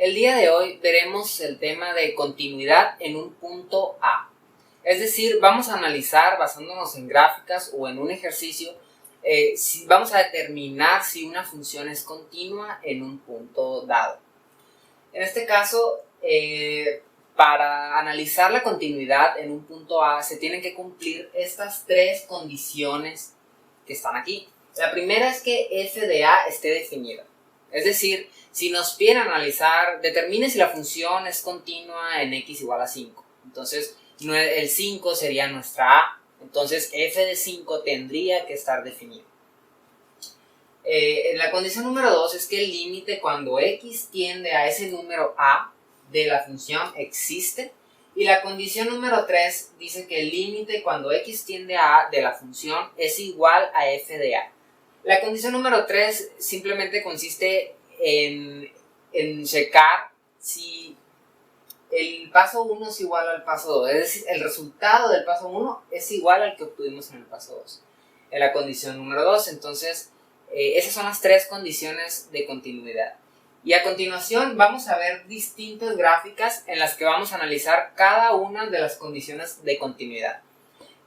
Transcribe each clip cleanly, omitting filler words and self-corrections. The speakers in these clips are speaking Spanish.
El día de hoy veremos el tema de continuidad en un punto A. Es decir, vamos a analizar basándonos en gráficas o en un ejercicio, si vamos a determinar si una función es continua en un punto dado. En este caso, para analizar la continuidad en un punto A se tienen que cumplir estas tres condiciones que están aquí. La primera es que f de A esté definida. Es decir, si nos piden analizar, determine si la función es continua en x igual a 5. Entonces, el 5 sería nuestra A. Entonces, f de 5 tendría que estar definido. La condición número 2 es que el límite cuando x tiende a ese número A de la función existe. Y la condición número 3 dice que el límite cuando x tiende a A de la función es igual a f de A. La condición número 3 simplemente consiste en checar si el paso 1 es igual al paso 2, es decir, el resultado del paso 1 es igual al que obtuvimos en el paso 2, en la condición número 2. Entonces, esas son las tres condiciones de continuidad. Y a continuación vamos a ver distintas gráficas en las que vamos a analizar cada una de las condiciones de continuidad.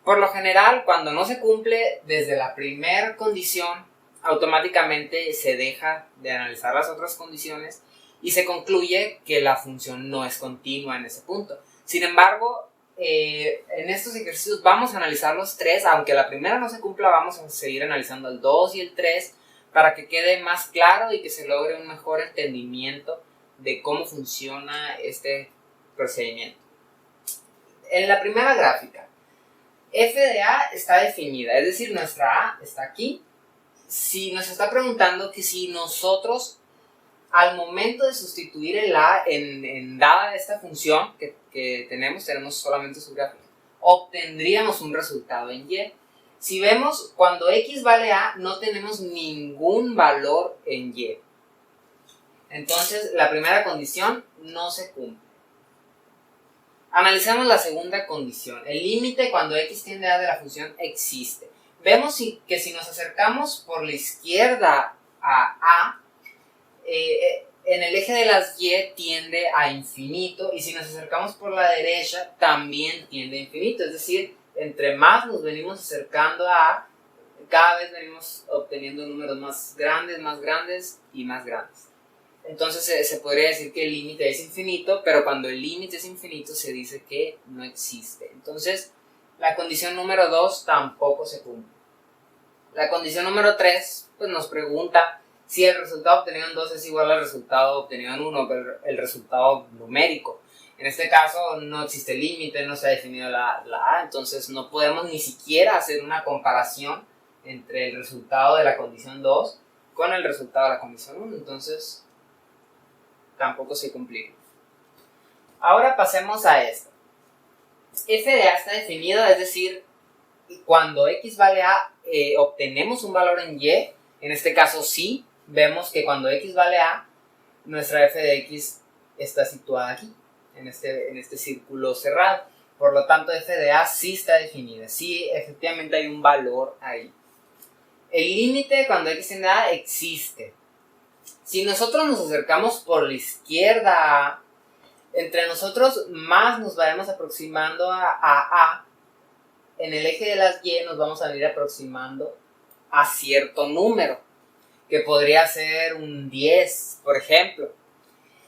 Por lo general, cuando no se cumple desde la primera condición, automáticamente se deja de analizar las otras condiciones y se concluye que la función no es continua en ese punto. Sin embargo, en estos ejercicios vamos a analizar los tres, aunque la primera no se cumpla, vamos a seguir analizando el 2 y el 3 para que quede más claro y que se logre un mejor entendimiento de cómo funciona este procedimiento. En la primera gráfica, f de A está definida, es decir, nuestra A está aquí. Si nos está preguntando que si nosotros, al momento de sustituir el A en dada esta función que tenemos solamente su gráfica, obtendríamos un resultado en Y. Si vemos, cuando x vale A, no tenemos ningún valor en Y. Entonces, la primera condición no se cumple. Analicemos la segunda condición. El límite cuando x tiende a A de la función existe. Vemos que si nos acercamos por la izquierda a A, en el eje de las Y tiende a infinito, y si nos acercamos por la derecha también tiende a infinito. Es decir, entre más nos venimos acercando a A, cada vez venimos obteniendo números más grandes y más grandes. Entonces se podría decir que el límite es infinito, pero cuando el límite es infinito se dice que no existe. Entonces, la condición número 2 tampoco se cumple. La condición número 3 pues nos pregunta si el resultado obtenido en 2 es igual al resultado obtenido en 1, el resultado numérico. En este caso no existe límite, no se ha definido la A, entonces no podemos ni siquiera hacer una comparación entre el resultado de la condición 2 con el resultado de la condición 1, entonces tampoco se cumpliría. Ahora pasemos a esto. F de A está definido, es decir, cuando x vale A, obtenemos un valor en Y. En este caso sí, vemos que cuando x vale A, nuestra f de x está situada aquí, en este círculo cerrado. Por lo tanto, f de A sí está definida, sí, efectivamente hay un valor ahí. El límite cuando x tiende a A existe. Si nosotros nos acercamos por la izquierda, entre nosotros más nos vayamos aproximando a A, en el eje de las Y nos vamos a ir aproximando a cierto número, que podría ser un 10, por ejemplo.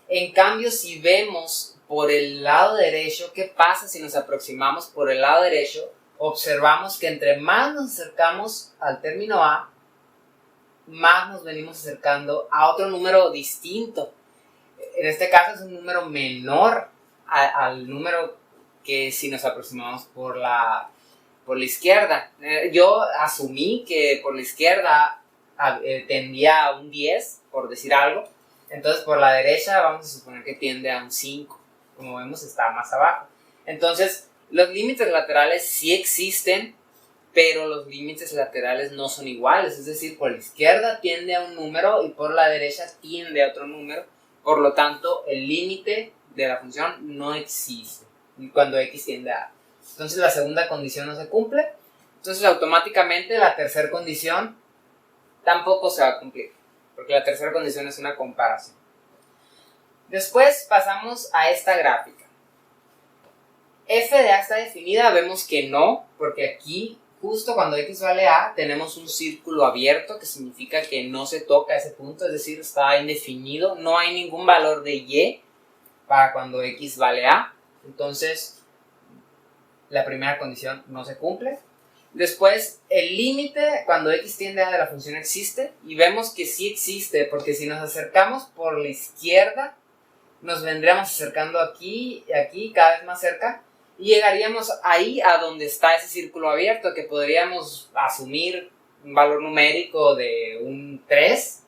En cambio, si vemos por el lado derecho, ¿qué pasa si nos aproximamos por el lado derecho? Observamos que entre más nos acercamos al término A, más nos venimos acercando a otro número distinto. En este caso es un número menor al número que si nos aproximamos por la izquierda. Yo asumí que por la izquierda tendía a un 10, por decir algo. Entonces por la derecha vamos a suponer que tiende a un 5. Como vemos está más abajo. Entonces los límites laterales sí existen, pero los límites laterales no son iguales. Es decir, por la izquierda tiende a un número y por la derecha tiende a otro número. Por lo tanto, el límite de la función no existe cuando x tiende a A. Entonces la segunda condición no se cumple. Entonces automáticamente la tercera condición tampoco se va a cumplir, porque la tercera condición es una comparación. Después pasamos a esta gráfica. F de A está definida, vemos que no, porque aquí, justo cuando X vale A, tenemos un círculo abierto, que significa que no se toca ese punto, es decir, está indefinido, no hay ningún valor de Y para cuando X vale A, entonces la primera condición no se cumple. Después, el límite cuando X tiende a de la función existe, y vemos que sí existe, porque si nos acercamos por la izquierda, nos vendríamos acercando aquí y aquí, cada vez más cerca, y llegaríamos ahí a donde está ese círculo abierto, que podríamos asumir un valor numérico de un 3.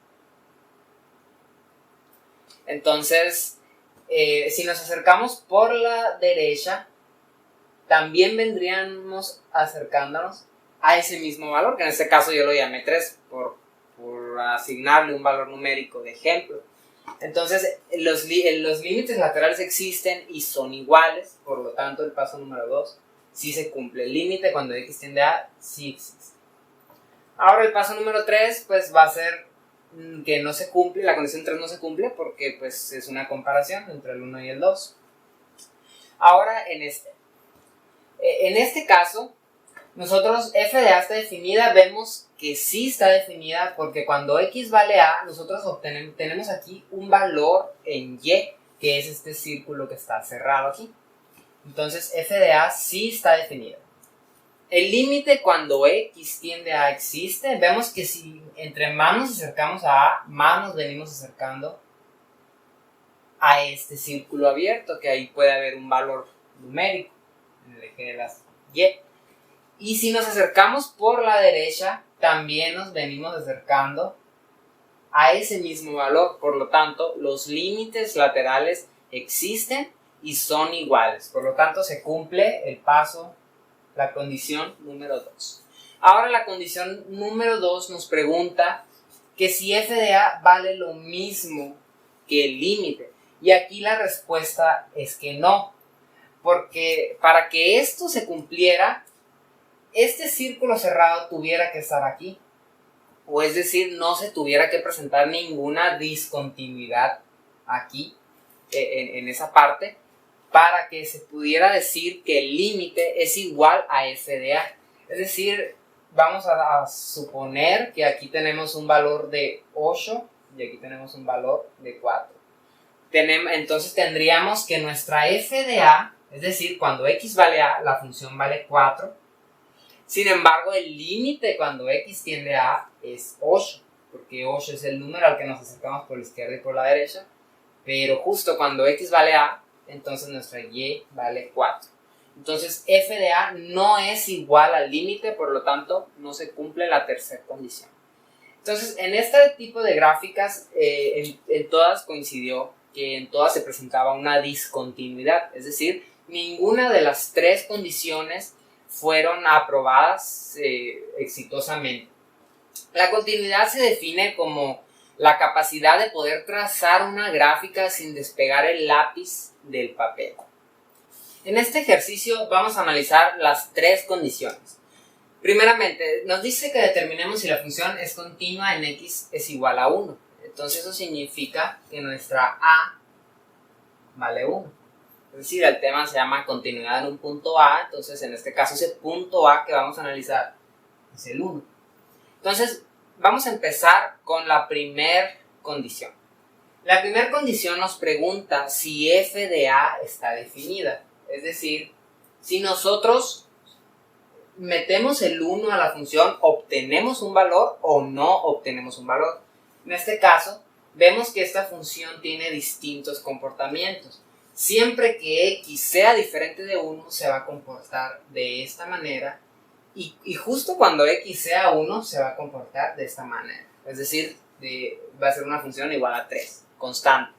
Entonces, si nos acercamos por la derecha, también vendríamos acercándonos a ese mismo valor, que en este caso yo lo llamé 3 por asignarle un valor numérico de ejemplo. Entonces, los límites laterales existen y son iguales, por lo tanto, el paso número 2 sí se cumple. El límite cuando X tiende a sí existe. Ahora el paso número 3 pues va a ser que no se cumple, la condición 3 no se cumple porque pues es una comparación entre el 1 y el 2. Ahora en este caso, nosotros f de A está definida, vemos que sí está definida porque cuando X vale A, nosotros tenemos aquí un valor en Y, que es este círculo que está cerrado aquí. Entonces f de A sí está definida. El límite cuando X tiende a existe, vemos que si entre más nos acercamos a A, más nos venimos acercando a este círculo abierto, que ahí puede haber un valor numérico en el eje de las Y. Y si nos acercamos por la derecha, también nos venimos acercando a ese mismo valor. Por lo tanto, los límites laterales existen y son iguales. Por lo tanto, se cumple el paso, la condición número 2. Ahora la condición número 2 nos pregunta que si f de A vale lo mismo que el límite. Y aquí la respuesta es que no. Porque para que esto se cumpliera, este círculo cerrado tuviera que estar aquí, o es decir, no se tuviera que presentar ninguna discontinuidad aquí, en esa parte, para que se pudiera decir que el límite es igual a f de A. Es decir, vamos a suponer que aquí tenemos un valor de 8 y aquí tenemos un valor de 4. Entonces tendríamos que nuestra f de A, es decir, cuando x vale A, la función vale 4. Sin embargo, el límite cuando X tiende a A es 8, porque 8 es el número al que nos acercamos por la izquierda y por la derecha, pero justo cuando X vale A, entonces nuestra Y vale 4. Entonces, f de A no es igual al límite, por lo tanto, no se cumple la tercera condición. Entonces, en este tipo de gráficas, en todas coincidió que en todas se presentaba una discontinuidad, es decir, ninguna de las tres condiciones fueron aprobadas exitosamente. La continuidad se define como la capacidad de poder trazar una gráfica sin despegar el lápiz del papel. En este ejercicio vamos a analizar las tres condiciones. Primeramente, nos dice que determinemos si la función es continua en x es igual a 1. Entonces eso significa que nuestra a vale 1. Es decir, el tema se llama continuidad en un punto A, entonces en este caso ese punto A que vamos a analizar es el 1. Entonces vamos a empezar con la primera condición. La primera condición nos pregunta si f de A está definida. Es decir, si nosotros metemos el 1 a la función, obtenemos un valor o no obtenemos un valor. En este caso, vemos que esta función tiene distintos comportamientos. Siempre que x sea diferente de 1, se va a comportar de esta manera. Y justo cuando x sea 1, se va a comportar de esta manera. Es decir, va a ser una función igual a 3, constante.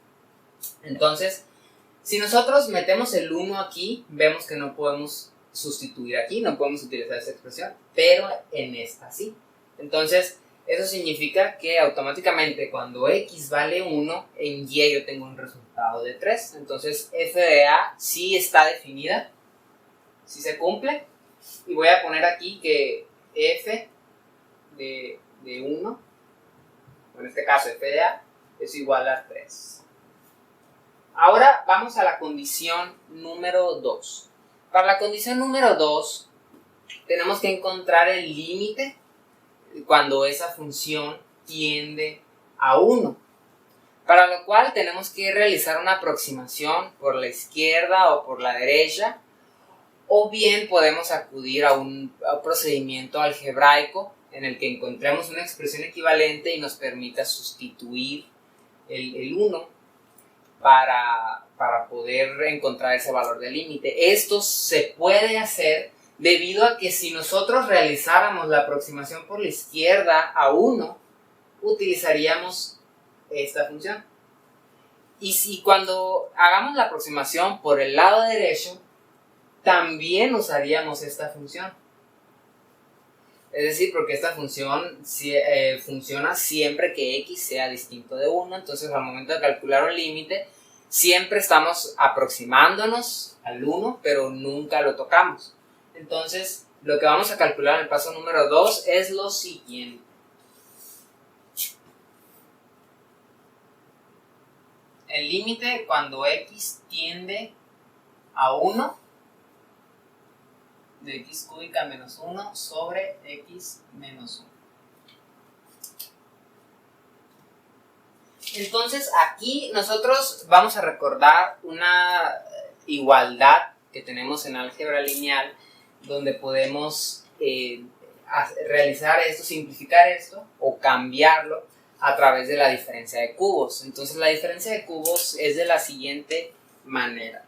Entonces, si nosotros metemos el 1 aquí, vemos que no podemos sustituir aquí, no podemos utilizar esa expresión, pero en esta sí. Entonces, eso significa que automáticamente cuando x vale 1, en y yo tengo un resultado de 3. Entonces, f de A sí está definida, sí se cumple. Y voy a poner aquí que f de 1, en este caso f de A, es igual a 3. Ahora vamos a la condición número 2. Para la condición número 2 tenemos que encontrar el límite cuando esa función tiende a 1. Para lo cual tenemos que realizar una aproximación por la izquierda o por la derecha, o bien podemos acudir a un procedimiento algebraico en el que encontremos una expresión equivalente y nos permita sustituir el 1 para poder encontrar ese valor de límite. Esto se puede hacer debido a que si nosotros realizáramos la aproximación por la izquierda a 1, utilizaríamos esta función. Y si cuando hagamos la aproximación por el lado derecho, también usaríamos esta función. Es decir, porque esta función funciona siempre que x sea distinto de 1. Entonces, al momento de calcular un límite, siempre estamos aproximándonos al 1, pero nunca lo tocamos. Entonces, lo que vamos a calcular en el paso número 2 es lo siguiente. El límite cuando x tiende a 1 de x cúbica menos 1 sobre x menos 1. Entonces aquí nosotros vamos a recordar una igualdad que tenemos en álgebra lineal, donde podemos realizar esto, simplificar esto o cambiarlo a través de la diferencia de cubos. Entonces la diferencia de cubos es de la siguiente manera.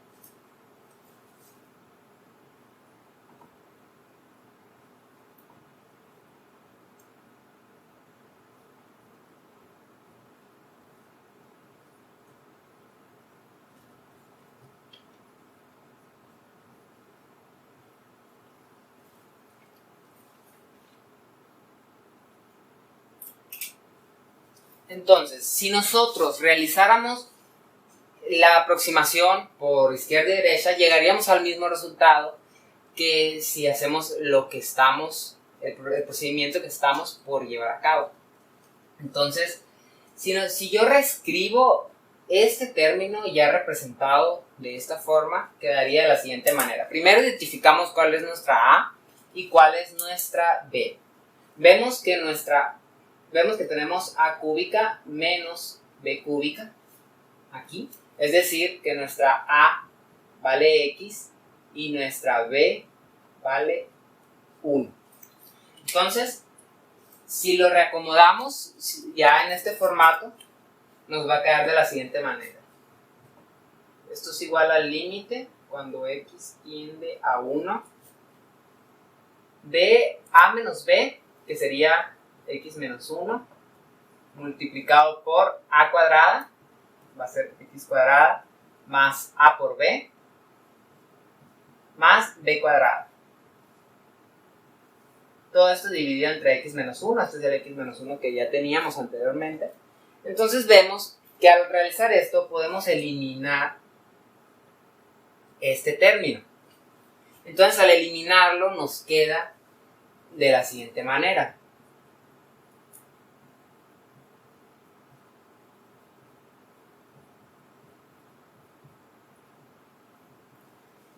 Entonces, si nosotros realizáramos la aproximación por izquierda y derecha, llegaríamos al mismo resultado que si hacemos lo que estamos, el procedimiento que estamos por llevar a cabo. Entonces, si yo reescribo este término ya representado de esta forma, quedaría de la siguiente manera. Primero identificamos cuál es nuestra A y cuál es nuestra B. Vemos que tenemos A cúbica menos B cúbica aquí. Es decir, que nuestra A vale X y nuestra B vale 1. Entonces, si lo reacomodamos ya en este formato, nos va a quedar de la siguiente manera. Esto es igual al límite cuando X tiende a 1 de A menos B, que sería X menos 1, multiplicado por A cuadrada, va a ser X cuadrada, más A por B, más B cuadrada. Todo esto dividido entre X menos 1, este es el X menos 1 que ya teníamos anteriormente. Entonces vemos que al realizar esto podemos eliminar este término. Entonces al eliminarlo nos queda de la siguiente manera.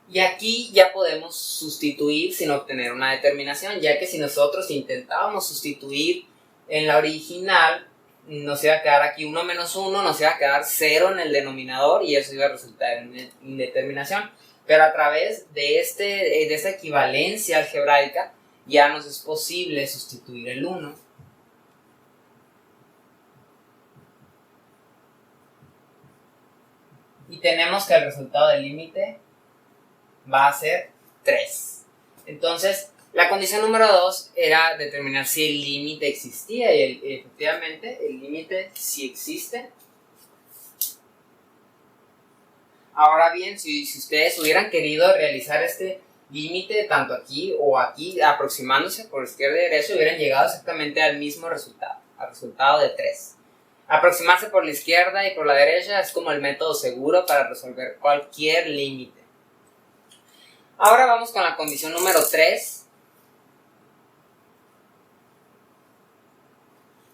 Y aquí ya podemos sustituir sin obtener una determinación, ya que si nosotros intentábamos sustituir en la original, nos iba a quedar aquí 1 menos 1, nos iba a quedar 0 en el denominador y eso iba a resultar en indeterminación. Pero a través de esta equivalencia algebraica ya nos es posible sustituir el 1. Y tenemos que el resultado del límite va a ser 3. Entonces, la condición número 2 era determinar si el límite existía y efectivamente el límite sí existe. Ahora bien, si ustedes hubieran querido realizar este límite tanto aquí o aquí, aproximándose por izquierda y derecha, hubieran llegado exactamente al mismo resultado, al resultado de 3. Aproximarse por la izquierda y por la derecha es como el método seguro para resolver cualquier límite. Ahora vamos con la condición número 3,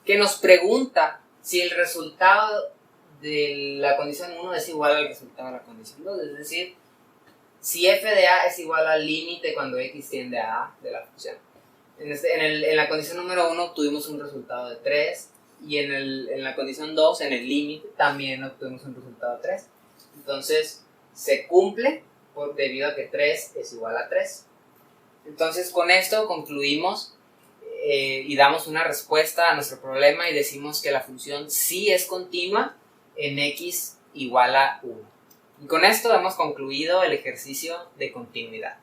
que nos pregunta si el resultado de la condición 1 es igual al resultado de la condición 2, es decir, si f de a es igual al límite cuando x tiende a a de la función. En la condición número 1 obtuvimos un resultado de 3 y en la condición 2, en el límite, también obtuvimos un resultado de 3. Entonces se cumple debido a que 3 es igual a 3. Entonces con esto concluimos y damos una respuesta a nuestro problema y decimos que la función sí es continua en x igual a 1. Y con esto hemos concluido el ejercicio de continuidad.